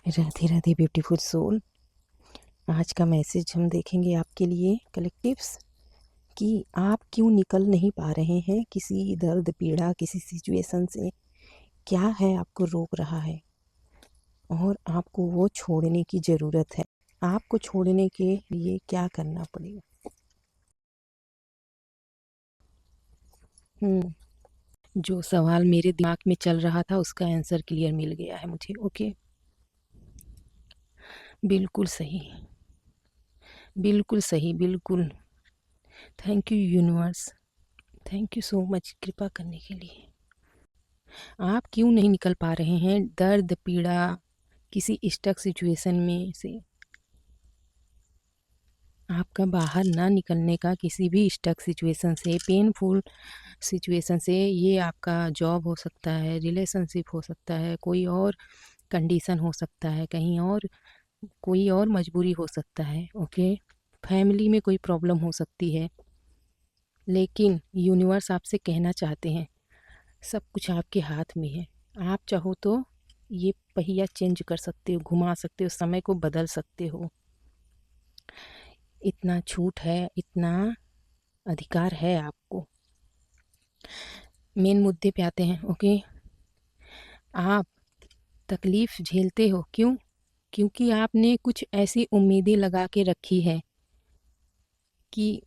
Radhe Radhe beautiful soul. आज का message हम देखेंगे आपके लिए कलेक्टिव्स कि आप क्यों निकल नहीं पा रहे हैं किसी दर्द पीड़ा किसी सिचुएशन से। क्या है आपको रोक रहा है और आपको वो छोड़ने की ज़रूरत है। आपको छोड़ने के लिए क्या करना पड़ेगा। जो सवाल मेरे दिमाग में चल रहा था उसका आंसर क्लियर मिल गया है मुझे। ओके, बिल्कुल सही, बिल्कुल सही, बिल्कुल। Thank you universe, thank you so much कृपा करने के लिए। आप क्यों नहीं निकल पा रहे हैं दर्द पीड़ा किसी स्टक सिचुएशन में से। आपका बाहर ना निकलने का किसी भी स्टक सिचुएशन से, पेनफुल सिचुएशन से, ये आपका जॉब हो सकता है, रिलेशनशिप हो सकता है, कोई और कंडीशन हो सकता है, कहीं और कोई और मजबूरी हो सकता है। ओके, फैमिली में कोई प्रॉब्लम हो सकती है। लेकिन यूनिवर्स आपसे कहना चाहते हैं सब कुछ आपके हाथ में है। आप चाहो तो ये पहिया चेंज कर सकते हो, घुमा सकते हो, समय को बदल सकते हो। इतना छूट है, इतना अधिकार है आपको। मेन मुद्दे पे आते हैं। ओके, आप तकलीफ़ झेलते हो क्यों? क्योंकि आपने कुछ ऐसी उम्मीदें लगा के रखी है कि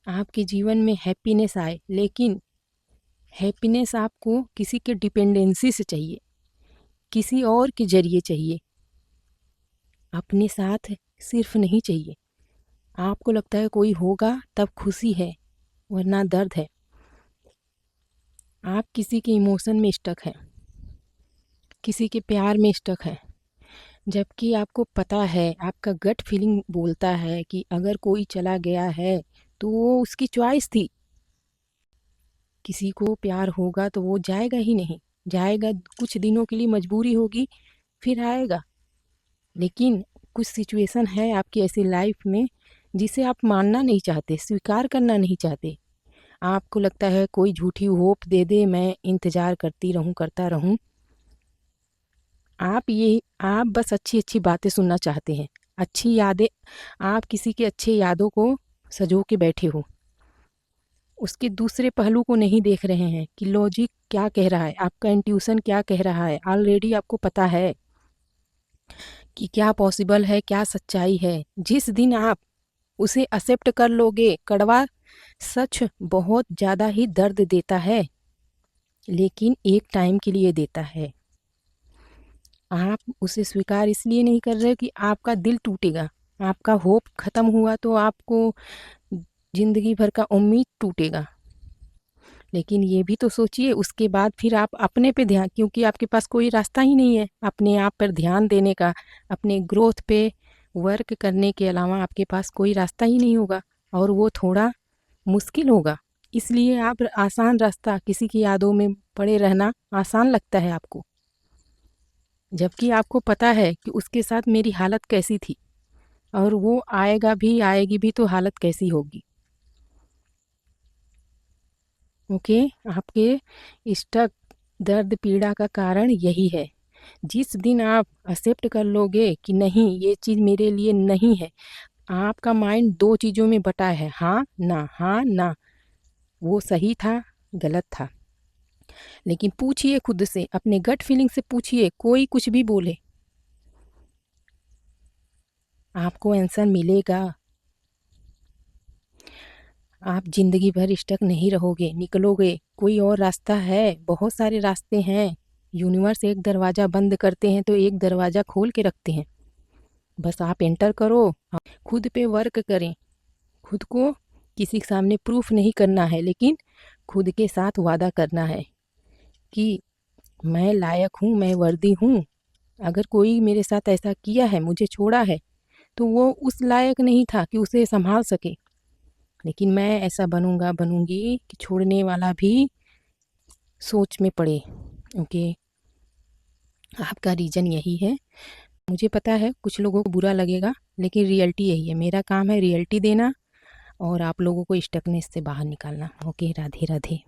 आपके जीवन में हैप्पीनेस आए, लेकिन हैप्पीनेस आपको किसी के डिपेंडेंसी से चाहिए, किसी और के ज़रिए चाहिए, अपने साथ सिर्फ नहीं चाहिए। आपको लगता है कोई होगा तब खुशी है, वरना दर्द है। आप किसी के इमोशन में स्टक हैं, किसी के प्यार में स्टक हैं, जबकि आपको पता है, आपका गट फीलिंग बोलता है कि अगर कोई चला गया है तो वो उसकी चॉइस थी। किसी को प्यार होगा तो वो जाएगा ही नहीं, जाएगा कुछ दिनों के लिए, मजबूरी होगी, फिर आएगा। लेकिन कुछ सिचुएशन है आपकी ऐसी लाइफ में जिसे आप मानना नहीं चाहते, स्वीकार करना नहीं चाहते। आपको लगता है कोई झूठी होप दे दे, मैं इंतज़ार करती रहूं, करता रहूं। आप बस अच्छी अच्छी बातें सुनना चाहते हैं, अच्छी यादें। आप किसी के अच्छे यादों को सजो के बैठे हो, उसके दूसरे पहलू को नहीं देख रहे हैं कि लॉजिक क्या कह रहा है, आपका इंट्यूशन क्या कह रहा है। ऑलरेडी आपको पता है कि क्या पॉसिबल है, क्या सच्चाई है। जिस दिन आप उसे एक्सेप्ट कर लोगे, कड़वा सच बहुत ज़्यादा ही दर्द देता है, लेकिन एक टाइम के लिए देता है। आप उसे स्वीकार इसलिए नहीं कर रहे कि आपका दिल टूटेगा, आपका होप ख़त्म हुआ तो आपको ज़िंदगी भर का उम्मीद टूटेगा। लेकिन ये भी तो सोचिए, उसके बाद फिर आप अपने पे ध्यान, क्योंकि आपके पास कोई रास्ता ही नहीं है अपने आप पर ध्यान देने का, अपने ग्रोथ पे वर्क करने के अलावा आपके पास कोई रास्ता ही नहीं होगा, और वो थोड़ा मुश्किल होगा। इसलिए आप आसान रास्ता, किसी की यादों में पड़े रहना आसान लगता है आपको, जबकि आपको पता है कि उसके साथ मेरी हालत कैसी थी, और वो आएगा भी, आएगी भी तो हालत कैसी होगी। ओके, आपके स्टक दर्द पीड़ा का कारण यही है। जिस दिन आप एक्सेप्ट कर लोगे कि नहीं, ये चीज़ मेरे लिए नहीं है, आपका माइंड दो चीज़ों में बटा है, हाँ ना, हाँ ना। वो सही था, गलत था। लेकिन पूछिए खुद से, अपने गट फीलिंग से पूछिए, कोई कुछ भी बोले, आपको आंसर मिलेगा। आप ज़िंदगी भर स्टक नहीं रहोगे, निकलोगे। कोई और रास्ता है, बहुत सारे रास्ते हैं। यूनिवर्स एक दरवाज़ा बंद करते हैं तो एक दरवाज़ा खोल के रखते हैं। बस आप एंटर करो, खुद पे वर्क करें। खुद को किसी के सामने प्रूफ नहीं करना है, लेकिन खुद के साथ वादा करना है कि मैं लायक हूँ, मैं वर्दी हूँ। अगर कोई मेरे साथ ऐसा किया है, मुझे छोड़ा है, तो वो उस लायक नहीं था कि उसे संभाल सके। लेकिन मैं ऐसा बनूंगा, बनूंगी कि छोड़ने वाला भी सोच में पड़े। ओके, आपका रीज़न यही है। मुझे पता है कुछ लोगों को बुरा लगेगा, लेकिन रियलिटी यही है। मेरा काम है रियलिटी देना और आप लोगों को स्टकनेस से बाहर निकालना। ओके, राधे राधे।